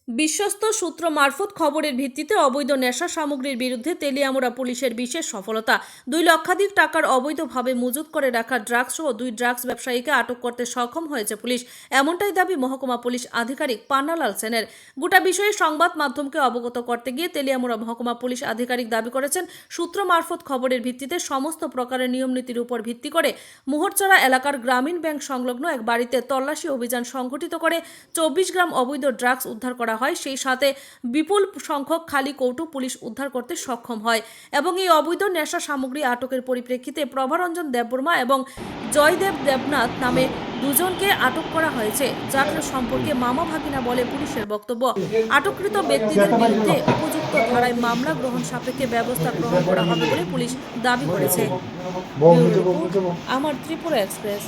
বিশ্বস্ত সূত্র মারফত খবরের ভিত্তিতে অবৈধ নেশা সামগ্রীর বিরুদ্ধে তেলিয়ামুড়া পুলিশের বিশেষ সফলতা। 2 লক্ষাধিক টাকার অবৈধভাবে মজুত করে রাখা ড্রাগস সহ 2 ড্রাগস ব্যবসায়ীকে আটক করতে সক্ষম হয়েছে পুলিশ। এমনটাই দাবি মহকুমা পুলিশ আধিকারিক পান্নালাল সেনের। গোটা বিষয়ে সংবাদ মাধ্যমকে অবগত করতে গিয়ে তেলিয়ামুড়া মহকুমা পুলিশ আধিকারিক দাবি করেছেন, সূত্র মারফত খবরের ভিত্তিতে সমস্ত প্রকারের নিয়মনীতির উপর ভিত্তি করে মোহরচড়া এলাকার গ্রামীণ ব্যাংক সংলগ্ন এক বাড়িতে তল্লাশি অভিযান সংঘটিত করে 24 গ্রাম অবৈধ ড্রাগস উদ্ধার করা হয়। সেই সাথে বিপুল সংখ্যক খালি কৌটো পুলিশ উদ্ধার করতে সক্ষম হয় এবং এই অবৈধ নেশা সামগ্রী আটকের পরিপ্রেক্ষিতে প্রভারঞ্জন দেববর্মা এবং জয়দেব দেবনাথ নামে দুজনকে আটক করা হয়েছে, যার সম্পর্কে মামা ভাগিনা বলে পুলিশের বক্তব্য। আটককৃত ব্যক্তিদের বিরুদ্ধে উপযুক্ত ধারায় মামলা গ্রহণ সাপেক্ষে ব্যবস্থা গ্রহণ করা হবে বলে পুলিশ দাবি করেছে। আমার ত্রিপুরা এক্সপ্রেস।